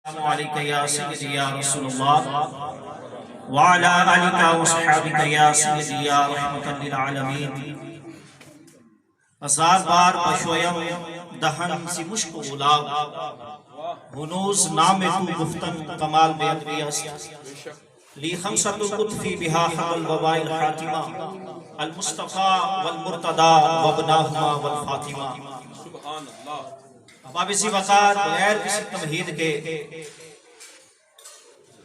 السلام علیکم یا سیدی یا رسول اللہ وعلا آلکا وصحابک یا سیدی یا رحمت للعالمین. ہزار بار بشویم دہن سی مشک غلاب ہنوز نام تو گفتن کمال بے ادبیست لی خمسۃ القطفی بہا حق الوباء الخاتمہ المصطفیٰ والمرتضیٰ وابناہما والفاطمہ. سبحان اللہ. اب اسی وقت بغیر کسی تمہید کے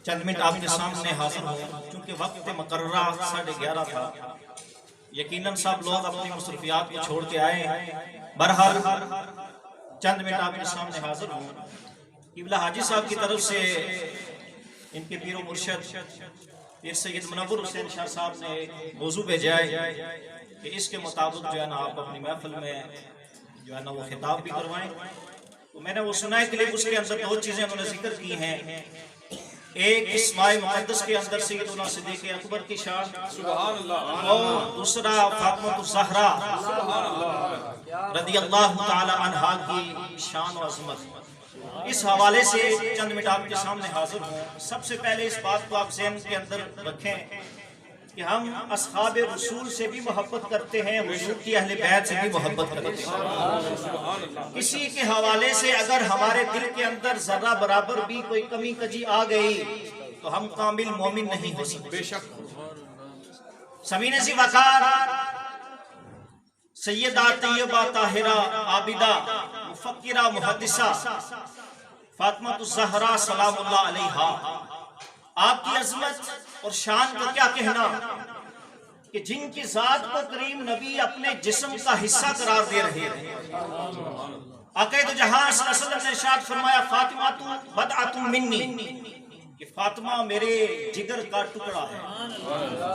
چند منٹ آپ کے سامنے حاضر ہوں چونکہ وقت مقررہ 11:30 تھا. یقیناً سب لوگ اپنی مصروفیات کو چھوڑ کے آئے. بہرحال چند منٹ آپ کے سامنے حاضر ہوں. قبلہ حاجی صاحب کی طرف سے ان کے پیر و مرشد پیر سید منور حسین شاہ صاحب نے موضوع بھیجا ہے کہ اس کے مطابق جو ہے نا آپ اپنی محفل میں جو ہے نا وہ خطاب بھی کروائیں. تو میں نے وہ سنا ہے کلپ، اس کے اندر دو چیزیں انہوں نے ذکر کی ہیں. ایک اسماء مقدس کے اندر سیدنا صدیق اکبر کی شان سبحان اللہ. اور دوسرا فاطمہ الزہرا رضی اللہ تعالی عنہا کی شان و عظمت. اس حوالے سے چند منٹ آپ کے سامنے حاضر ہوں. سب سے پہلے اس بات کو آپ ذہن کے اندر رکھیں کہ ہم اصحاب رسول سے بھی محبت کرتے ہیں، حضور کی اہل بیت سے بھی محبت کرتے ہیں. کسی کے حوالے سے اگر ہمارے دل کے اندر ذرہ برابر بھی کوئی کمی کجی آ گئی تو ہم کامل مومن نہیں ہو سکتے. بے شک. سمین سی وقار سیدہ طیبہ طاہرہ عابدہ مفکرہ محدثہ فاطمہ الزہرا سلام اللہ علیہا، آپ کی عظمت اور شان کا کیا کہنا کہ جن کی ذات کو کریم نبی اپنے جسم کا حصہ قرار دے رہے ہیں. آقا دو جہاں صلی اللہ علیہ وسلم نے ارشاد فرمایا فاطمہ تو بدعۃ منی، کہ فاطمہ میرے جگر کا ٹکڑا ہے.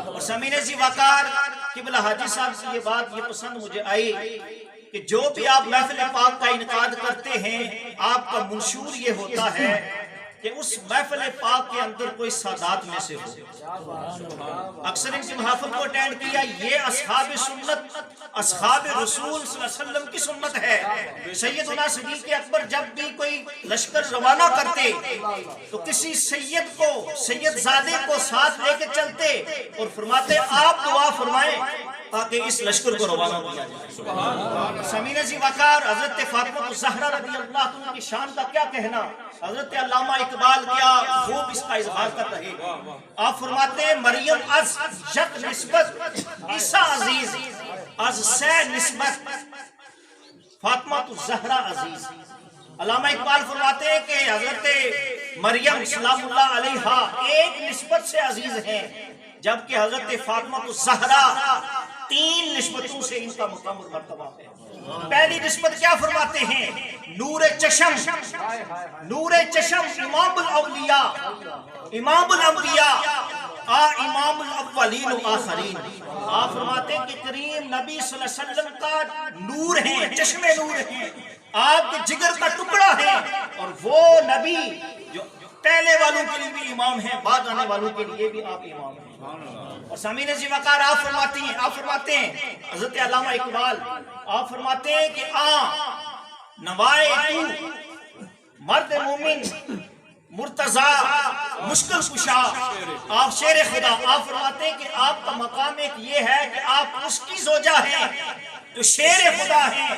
اور سمین سی وقار قبلہ حاجی صاحب سے یہ بات یہ پسند مجھے آئی کہ جو بھی آپ محفل پاک کا انعقاد کرتے ہیں آپ کا منشور یہ ہوتا ہے کہ اس محفل پاک کے اندر کوئی سادات میں سے ہو. اکثر ان کی محافل کو اٹینڈ کیا، یہ اصحاب سنت اصحاب رسول صلی اللہ علیہ وسلم کی سنت ہے. سیدنا صدیق اکبر جب بھی کوئی لشکر روانہ کرتے تو کسی سید کو سید زادے کو ساتھ لے کے چلتے اور فرماتے آپ دعا فرمائیں تاکہ اس لشکر کو روانہ کیا جائے. سمین سی وقار حضرت فاطمہ الزہرا رضی اللہ عنہ کی شان کا کیا کہنا. حضرت علامہ اقبال کیا خوب اس کا اظہار کر رہے. آپ فرماتے ہیں مریم از یک نسبت عیسیٰ عزیز از سے نسبت فاطمہ الزہرا عزیز. علامہ اقبال فرماتے ہیں کہ حضرت مریم سلام اللہ علیہا ایک نسبت سے عزیز ہیں، جبکہ حضرت فاطمہ الزہرا 3 نسبتوں سے ان کا مقام اور مرتبہ ہے. پہلی نسبت کیا فرماتے ہیں؟ نور چشم، نور چشم امام الاولیاء امام الانبیاء امام الاولین و آخرین. آپ فرماتے ہیں کہ کریم نبی صلی اللہ علیہ وسلم کا نور ہیں، چشم نور ہیں، آپ کے جگر کا ٹکڑا ہے. اور وہ نبی جو پہلے والوں کے لیے بھی امام ہیں، بعد آنے والوں کے لیے بھی آپ امام ہیں. اور سامعین ذی وقار آپ فرماتے ہیں حضرت علامہ اقبال آپ فرماتے ہیں کہ نوائے تو مرد مومن مرتضیٰ مشکل کشا. آپ شیر خدا آپ فرماتے ہیں کہ آپ کا مقام ایک یہ ہے کہ آپ اس کی زوجہ ہیں جو شیر خدا ہیں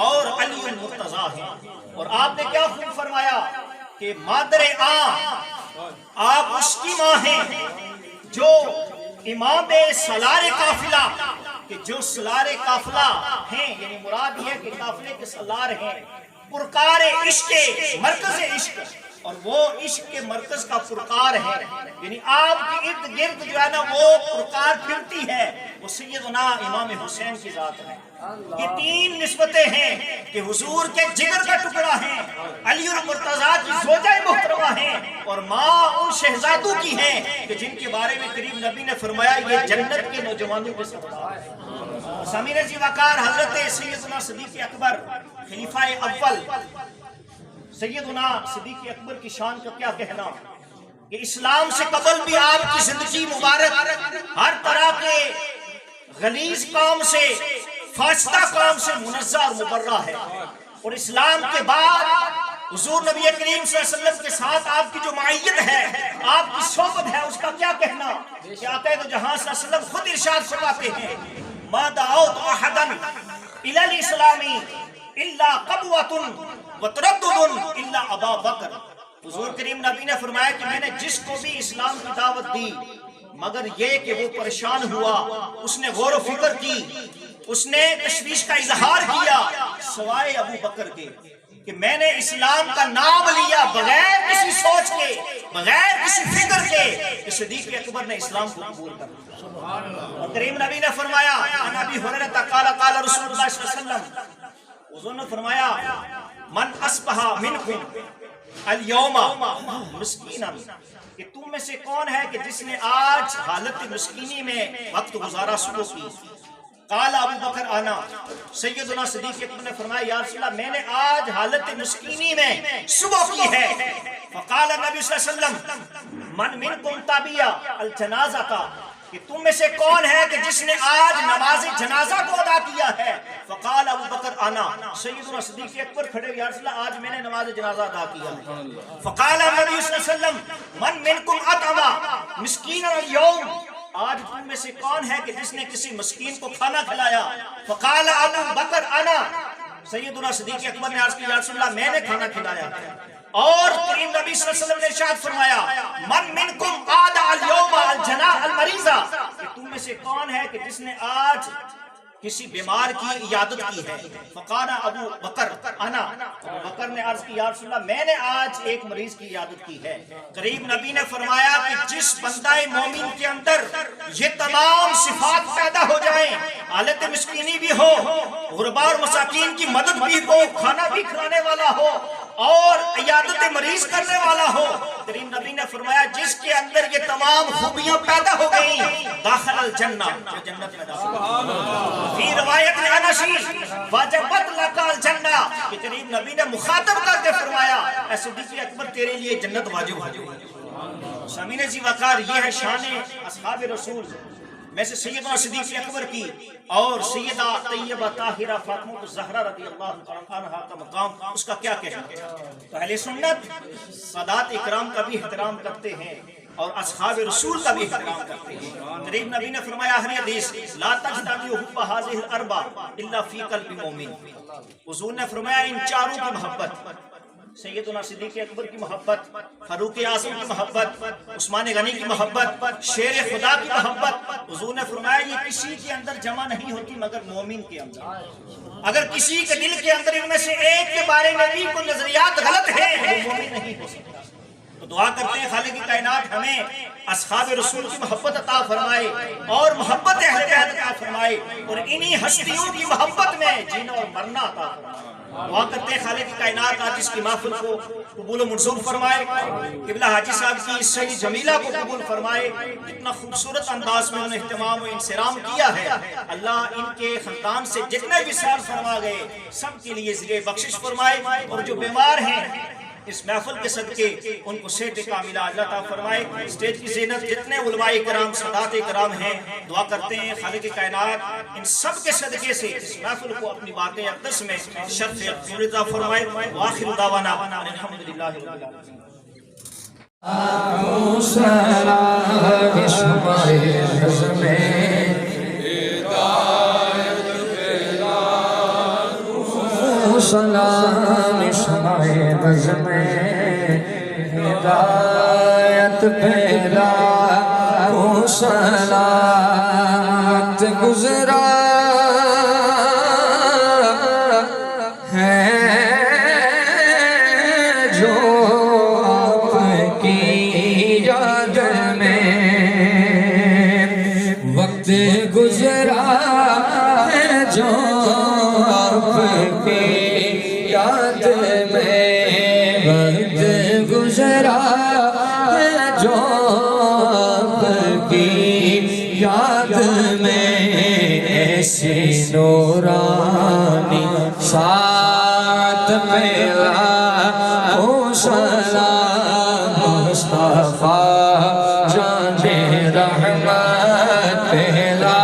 اور علی المرتضیٰ ہیں. اور آپ نے کیا خوب فرمایا کہ مادر آپ اس کی ماں ہیں جو امام سالار قافلہ، کہ جو سالار قافلہ ہیں، یعنی مراد یہ کہ قافلے کے سالار ہیں، پرکار عشق مرکز عشق، اور وہ عشق کے مرکز کا پرکار ہے. یعنی آپ کے ارد گرد جو ہے نا وہ پرکار پھرتی ہے، وہ سیدنا امام حسین کی ذات ہے. یہ 3 نسبتیں ہیں کہ حضور کے جگر کا ٹکڑا ہیں، علی المرتضیٰ کی زوجہ محترمہ ہیں، اور ماں ان شہزادوں کی ہیں کہ جن کے بارے میں کریم نبی نے فرمایا یہ جنت کے نوجوانوں کے سردار ہیں. سامعین ذی وقار حضرت سیدنا صدیق اکبر خلیفہ اول سیدنا صدیق اکبر کی شان کا کیا کہنا کہ اسلام سے قبل بھی آپ کی زندگی مبارک ہر طرح کے غلیظ کام سے فاسدہ کام سے منزہ اور مبرہ ہے، اور اسلام کے بعد حضور نبی کریم صلی اللہ علیہ وسلم کے ساتھ آپ کی جو معیت ہے، آپ کی صحبت ہے، اس کا کیا کہنا کہ آقا دو جہاں صلی اللہ علیہ وسلم خود ارشاد فرماتے ہیں ما دعوت احدا الی الاسلام الا قبوۃ وتردد الا ابا بکر۔ حضور کریم نبی نے فرمایا کہ میں نے جس کو بھی اسلام کی دعوت دی مگر یہ کہ وہ پریشان ہوا، اس نے غور و فکر کی، اس نے تشویش کا اظہار کیا، سوائے ابو بکر کے کہ میں نے اسلام کا نام لیا بغیر کسی سوچ کے، بغیر کسی فکر کے کہ صدیق اکبر نے اسلام کو قبول کر لیا۔ اور کریم نبی نے فرمایا عن ابی ہریرہ قال قال رسول اللہ صلی اللہ علیہ وسلم، حضور نے فرمایا من اصبح منکم اليوم مسکینا، کہ تم میں سے کون ہے کہ جس نے آج حالت مسکینی میں وقت گزارا صبح کی؟ قال ابو بکر انا، سیدنا صدیق اکبر نے فرمایا یا رسول اللہ میں نے آج حالت مسکینی میں صبح کی ہے۔ فقال نبی صلی اللہ علیہ وسلم من منکم تابع الجنازہ، کہ تم میں سے کون ہے کہ جس نے آج نماز جنازہ کو ادا کیا ہے؟ فقال ابو بکر انا، سیدنا صدیق اکبر کھڑے یا رسول اللہ آج میں نے نماز جنازہ ادا کیا ہے۔ فقال نبی صلی اللہ علیہ وسلم من منکم اطعم مسکینا اليوم، آج تم میں سے کون ہے کہ جس نے کسی مسکین کو کھانا کھلایا؟ فقال ابو بکر انا، سیدنا صدیق اکبر نے عرض کیا یا رسول اللہ میں نے کھانا کھلایا۔ اور کریم نبی صلی اللہ علیہ وسلم نے ارشاد فرمایا من منکم عاد اليوم الجناح المریضہ، کہ تم میں سے کون ہے کہ جس نے آج کسی بیمار کی عیادت کی ہے؟ فقال ابو بکر انا، ابو بکر نے عرض کی یا رسول اللہ میں نے آج ایک مریض کی عیادت کی ہے۔ قریب نبی نے فرمایا کہ جس بندہ مومن کے اندر یہ تمام صفات پیدا ہو جائیں، حالت مسکینی بھی ہو، غربا اور مساکین کی مدد بھی ہو، کھانا بھی کھلانے والا ہو اور عیادت مریض کرنے والا ہو، کریم نبی نے فرمایا جس کے اندر یہ تمام خوبیاں پیدا ہو گئیں داخل الجنہ، جو جنت میں داخل۔ فی روایت انسی وجبت لک الجنہ، کہ کریم نبی نے مخاطب کر کے فرمایا اے صدیق اکبر تیرے لیے جنت واجب ہے۔ سامعین جی وقار، یہ ہے شان اصحاب رسول میں سے سیدنا صدیق اکبر کی اور سیدہ طیبہ طاہرہ فاطمہ الزہرا رضی اللہ عنہا کا مقام، اس کا کیا کہنا؟ تو اہل سنت سادات اکرام کا بھی احترام کرتے ہیں اور اصحاب رسول کا بھی احترام کرتے ہیں۔ قریب نبی نے فرمایا اہل حدیث لا تجتمع حب هذه الاربع الا فی قلب مومن، حضور نے فرمایا ان چاروں کی محبت، سیدنا صدیق اکبر کی محبت، فاروق اعظم کی محبت، عثمان غنی کی محبت، شیر خدا کی محبت، حضور نے فرمایا یہ کسی کے اندر جمع نہیں ہوتی مگر مومن کے اندر۔ اگر کسی کے دل کے اندر ان میں سے ایک کے بارے میں بھی کوئی نظریات غلط ہے وہ مومن نہیں ہو سکتا۔ تو دعا کرتے ہیں خالق کائنات ہمیں اصحاب رسول کی محبت عطا فرمائے اور محبت اہل بیت عطا فرمائے اور انہی ہستیوں کی محبت میں جینا اور مرنا عطا فرمائے۔ دعا کرتے ہیں خالق کائنات آج اس کی محفل کو قبول و منظور فرمائے، قبلہ حاجی صاحب کی اس شہید جمیلہ کو قبول فرمائے، جتنا خوبصورت انداز میں انہیں اہتمام و انصرام کیا ہے، اللہ ان کے خاندان سے جتنے بھی سال فرما گئے سب کے لیے ذریعہ بخشش فرمائے، اور جو بیمار ہیں اس محفل کے صدقے ان کو صحت کاملہ اللہ تعالیٰ فرمائے۔ اسٹیج کی زینت جتنے علماء کرام سادات کرام ہیں، دعا کرتے ہیں خالق کائنات ان سب کے صدقے سے اس محفل کو اپنی باتیں اقدس میں شرف عطا فرمائے۔ وآخر دعوانا الحمدللہ رب العالمین۔ سلام اسمائے بز میں ہدایت پھیلا، وہ سلامت گزرا ہے جو آپ کی یاد میں وقت گزرا ہے، جو آپ کی یاد میں وقت گزرا ہے، جو آپ کی یاد میں ایسی نورانی ساتھ ملا، او سلام مصطفیٰ جان رحمت پہلا،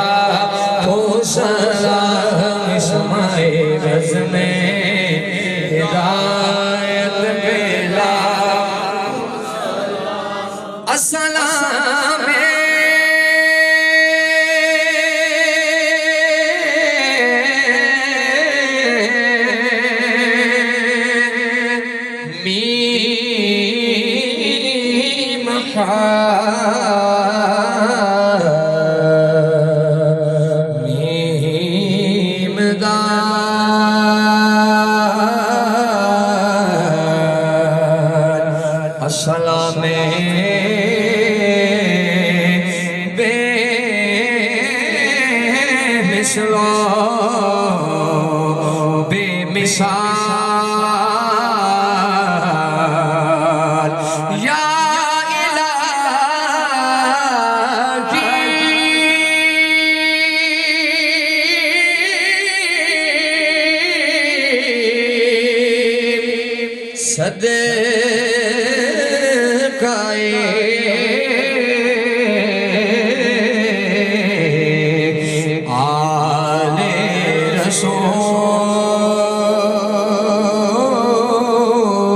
او سلام اسماعیل رز میں ہدایت السلام میم میم دال السلام بے مثلا بے مثال یا الہی صدقائے آل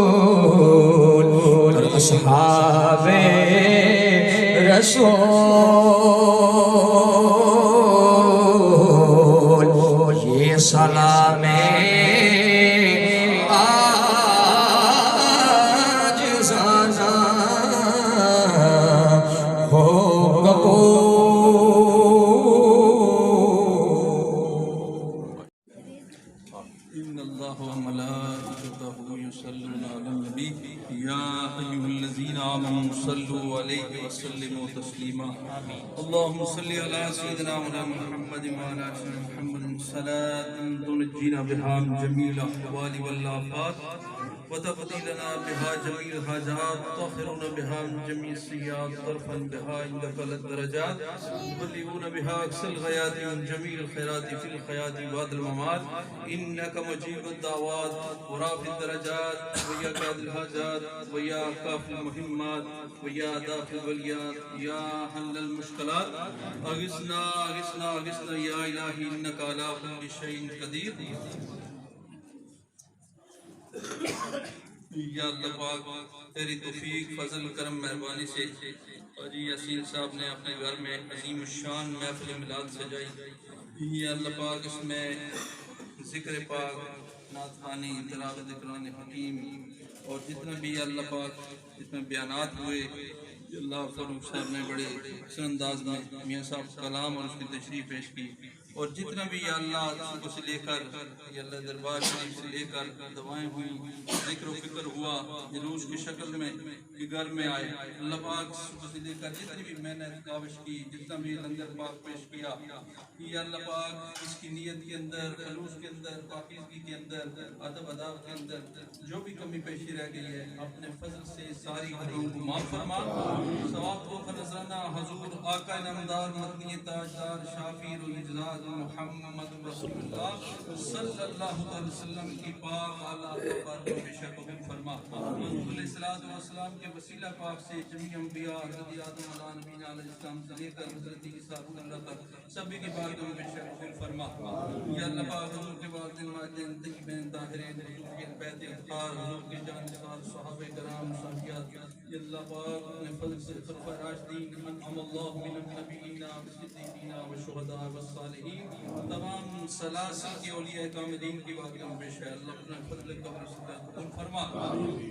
رسول اور اصحاب رسول یہ سلام آج زانا ہو إن الله وملائكته يصلون على النبي يا أيها الذين آمنوا صلوا عليه وسلموا تسليما اللهم صل على سيدنا محمد وعلى آل محمد صلاة تنجينا بها من جميع الأحوال والآفات وتقضي لنا بها جميع الحاجات تطهرنا بها من جميع السيئات طرفا بها عندك الدرجات تبلغون بها أقصى الغايات من جميع الخيرات في الحياة بعد الممات إنك مجيب الدعوات ورافع الدرجات ويا قاضي الحاجات ويا كافي المهمات ويا دافع البليات يا حل المشكلات أغثنا أغثنا أغثنا يا إلهي إنك على كل شيء قدير یا اللہ پاک تیری توفیق فضل کرم مہربانی سے حاجی یاسین صاحب نے اپنے گھر میں عظیم الشان محفل میلاد سجائی یا اللہ پاک اس میں ذکر پاک نعت خوانی تلاوت قرآن حکیم اور جتنا بھی اللہ پاک اس میں بیانات ہوئے اللہ فاروق صاحب نے بڑے حسن انداز میں میاں صاحب کلام اور اس کی تشریح پیش کی اور جتنا بھی یا اللہ صبح سے لے کر یا اللہ دربار شریف سے لے کر دعائیں ہوئیں ذکر و فکر ہوا جلوس کی شکل میں کہ گھر میں آئے اللہ پاک صبح سے لے کر جتنی بھی محنت کاوش کی جتنا بھی لنگر پاک پیش کیا یا اللہ پاک اس کی نیت کے اندر خلوص کے اندر پاکیزگی کے اندر ادب اداب کے اندر جو بھی کمی پیشی رہ گئی ہے اپنے فضل سے ساری گناہوں کو معاف فرما ثواب کو نذرانہ حضور آقا نامدار مدنی تاجدار شافی روح اجزاز محمد رسول اللہ صلی اللہ علیہ وسلم کی پاک اعلیٰ پر بے شک قبول فرما حضور علیہ السلام کے وسیلہ پاک سے جمیع انبیاء حضرت آدم علیہ نبینا علیہ السلام سے لے کر حضرت عیسیٰ اللہ تک سبھی کی بات میں بے شک قبول فرما یا اللہ پاک حضور کے والدین والدین طیبین طاہرین حضور کے بیت اطہار حضور کے جانثار صحابہ کرام صحابیات یا اللہ پاک اپنے فضل سے خلفاء راشدین انعم اللہ من النبیین والصدیقین والشہداء والصالحین تمام سلاسل کے اولیاء کاملین کی باتوں میں پیش ہے اللہ اپنے فضل قبر سے قبول فرما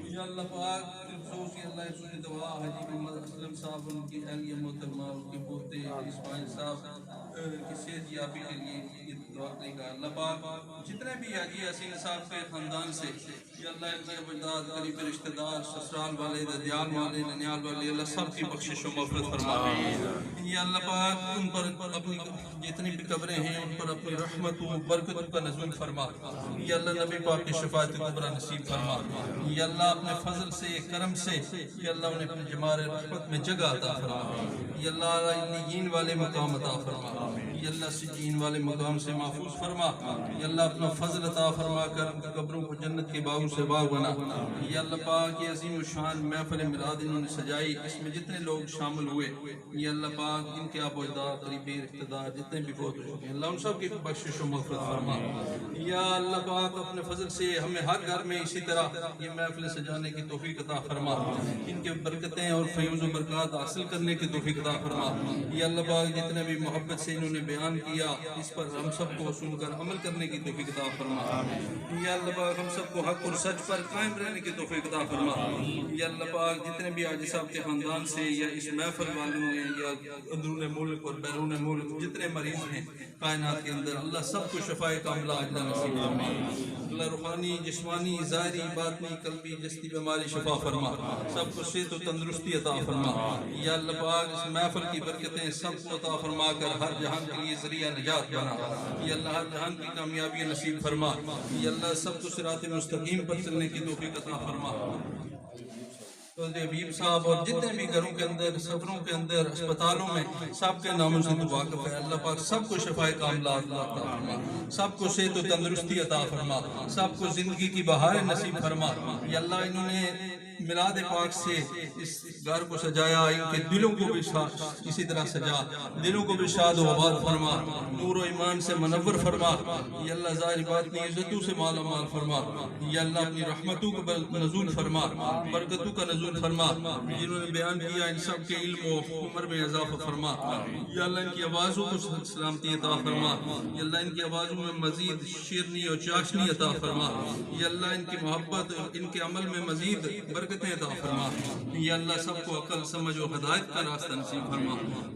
یا اللہ پاک خصوص یا اللہ سن دعا حاجی محمد اسلم صاحب ان کی اہلیہ محترمہ ان کے پوتے اسماعیل صاحب کی صحت یابی کے لیے دعا کرے گا اللہ پاک جتنے بھی حاجی حسین صاحب کے خاندان سے یا اللہ بجداد قریب رشتہ دار سسرال والے ددیال والے ننیال والے اللہ سب کی بخشش و مغفرت فرما یا اللہ پاک ان پر اپنی جتنی بھی قبریں ہیں ان پر اپنی رحمت و برکت کا نزول فرما یا اللہ نبی پاک کی شفاعت کبریٰ نصیب فرما یا اللہ اپنے فضل سے کرم سے یا اللہ انہیں اپنے جمال رحمت میں جگہ عطا فرما یا اللہ علیین والے مقام عطا فرما یا اللہ سجین والے مقام سے محفوظ فرما یا اللہ اپنا فضل عطا فرما کر قبروں کو جنت کے باغوں سے باغ بنا۔ یا اللہ پاک یہ عظیم الشان محفل میلاد انہوں نے سجائی، اس میں جتنے لوگ شامل ہوئے یا اللہ پاک ان کے آبا و اجداد قریبی رشتہ دار جتنے بھی فوت ہو چکے ہیں اللہ ان سب کی بخشش و مغفرت فرما۔ یا اللہ پاک اپنے فضل سے ہمیں ہر گھر میں اسی طرح یہ محفل سجانے کی توفیق عطا فرما، ان کے برکتیں اور فیوز و برکات حاصل کرنے کی توفیق عطا فرما۔ یا اللہ پاک جتنے بھی محبت سے انہوں نے بیان کیا اس پر ہم سب کو سن کر عمل کرنے کی توفیق عطا فرما۔ یا اللہ پاک ہم سب کو حق اور سچ پر قائم رہنے کی توفیق عطا فرما۔ یا اللہ پاک جتنے بھی حاجی صاحب کے خاندان سے یا اس محفل والوں ہیں یا اندرون ملک اور بیرون ملک جتنے مریض ہیں کائنات کے اندر اللہ سب کو شفائے کاملہ عاجلہ نصیب فرما۔ اللہ روحانی جسمانی ظاہری باطنی قلبی جسدی بیماری شفا فرما، سب کو صحت و تندرستی عطا فرما۔ یا اللہ پاک اس محفل کی برکتیں سب کو عطا فرما کر ہر جہان کے لیے ذریعہ نجات بنا۔ یا اللہ ہر جہان کی کامیابی نصیب فرما۔ یا اللہ سب کو صراط مستقیم پر چلنے کی توفیق عطا فرما۔ حبیب صاحب اور جتنے بھی گھروں کے اندر سفروں کے اندر اسپتالوں میں سب کے ناموں سے تو واقف ہے اللہ پاک سب کو شفائے کاملہ عطا فرما، سب کو صحت و تندرستی عطا فرما، سب کو زندگی کی بہاریں نصیب فرما۔ یا اللہ انہوں نے میلاد پاک سے اس گھر کو سجایا، ان کے دلوں کو بھی اسی طرح سجا، دلوں کو بھی شاد و آباد فرما، نور و ایمان سے منور فرما۔ یا اللہ ظاہر باطنی عزتوں سے مالا مال فرما۔ یا اللہ اپنی رحمتوں کا نزول فرما، برکتوں کا نزول فرما، جنہوں نے بیان کیا ان سب کے علم و عمر میں اضافہ فرما۔ یا اللہ ان کی آوازوں کو سلامتی عطا فرما۔ یا اللہ ان کی آوازوں میں مزید شیرنی اور چاشنی عطا فرما۔ یا اللہ ان کی محبت اور ان کے عمل میں مزید برکتیں عطا فرما۔ یا اللہ سب کو عقل سمجھ و ہدایت کا راستہ نصیب فرما۔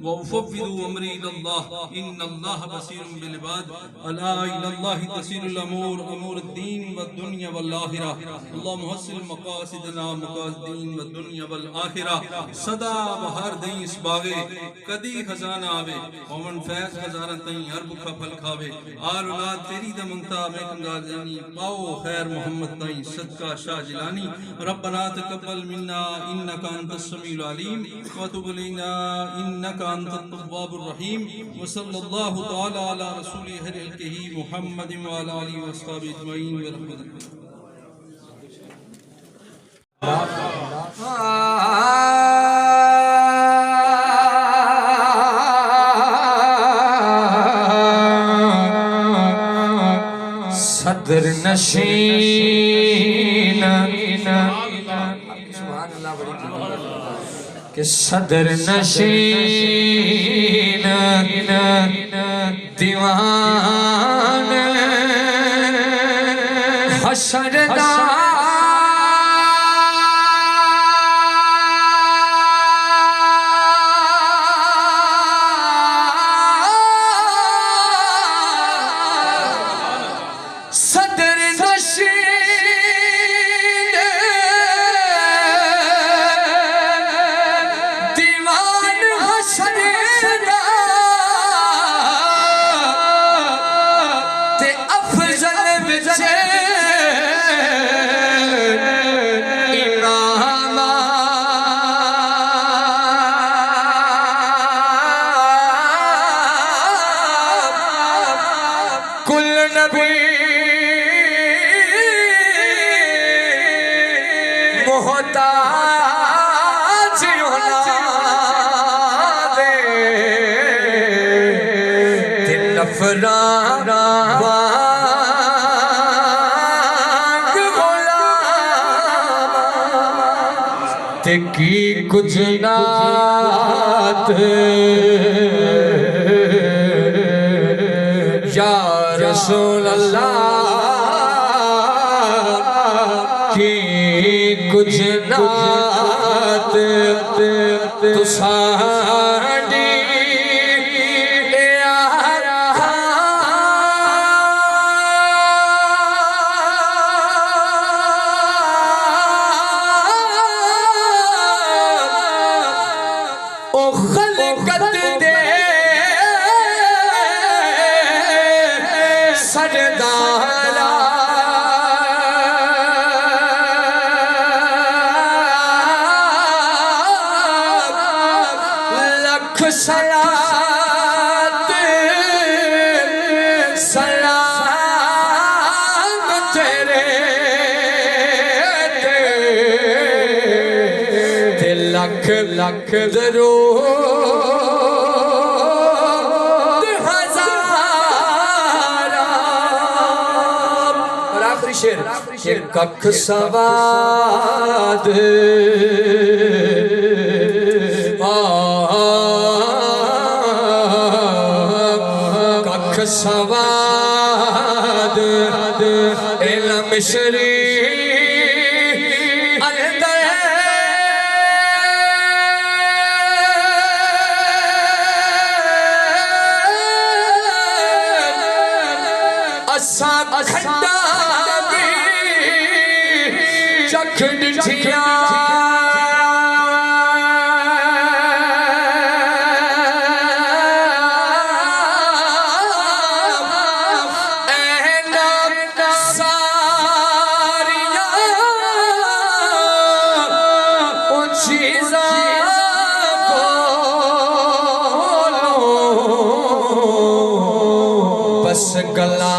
وَأُفَوِّضُ أَمْرِي إِلَى اللَّهِ إِنَّ اللَّهَ بَصِيرٌ بِالْعِبَادِ أَلَا إِلَى اللَّهِ تَصِيرُ الْأُمُورُ أُمُورُ الدِّينِ وَالدُّنْيَا وَالْآخِرَةِ اللهم حسن مقاصدنا مقاصد الدین والدنیا والآخرہ صدا بہار دیں اس باغے کدی خزانہ آوے ومن فیض خزانہ تئیں ہر بکھا پھل کھاوے آل اولاد تیری دا منتا میں کنگال جانی پاؤ خیر محمد تئیں صدقہ شاہ جلانی ربنا تقبل منا انکا انت السمیع العلیم وتب علینا انکا انت التواب الرحیم وصلی اللہ تعالی علی رسول حلقہ محمد وعلی آلہ وصحبہ اجمعین برحمتہ صدر نشین کہ صدر نشین دیوان حشردار کی کچھ نات یا رسول اللہ کی کچھ نات تو ساڑی لکھ لکھ درود ہزار اور آخری شعر کہ ککھ سواد ککھ سواد علم شری کھنڈا بھی چکھ ڈٹھیا اینا ساریاں ان چیزاں کو بس گلا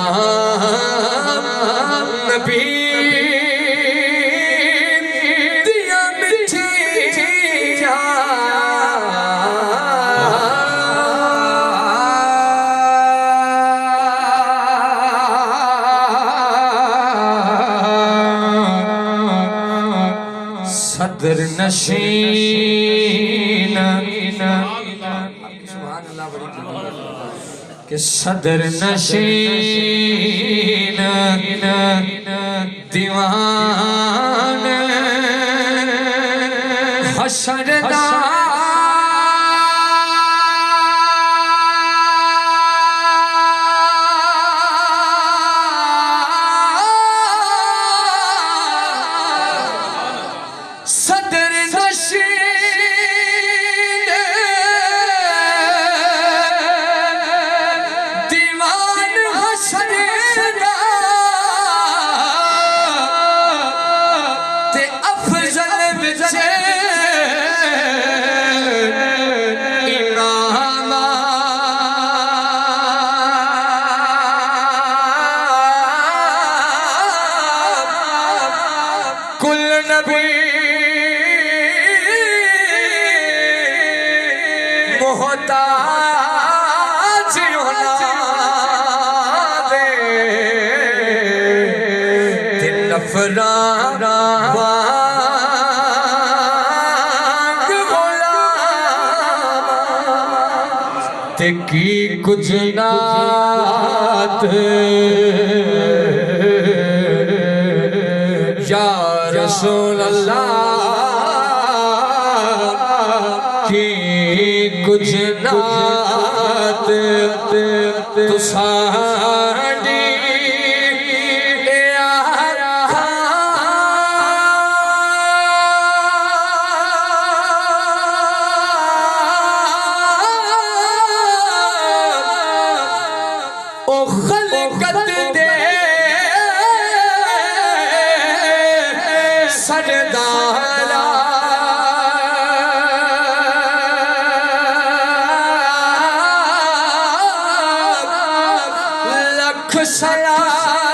نبی دیا مٹھیا صدر نشین سبحان اللہ بڑی کہ صدر نشین دیوان حشر دا صدر نشین دیوان حشر دا تے افضل بچے امام کل نبی محتاج ہونا دے دل افراد وانگ غلام تے کی کچھ نات یا رسول اللہ کی کچھ نات تو ساڑی او خلقت دے سردارا لکھ سلام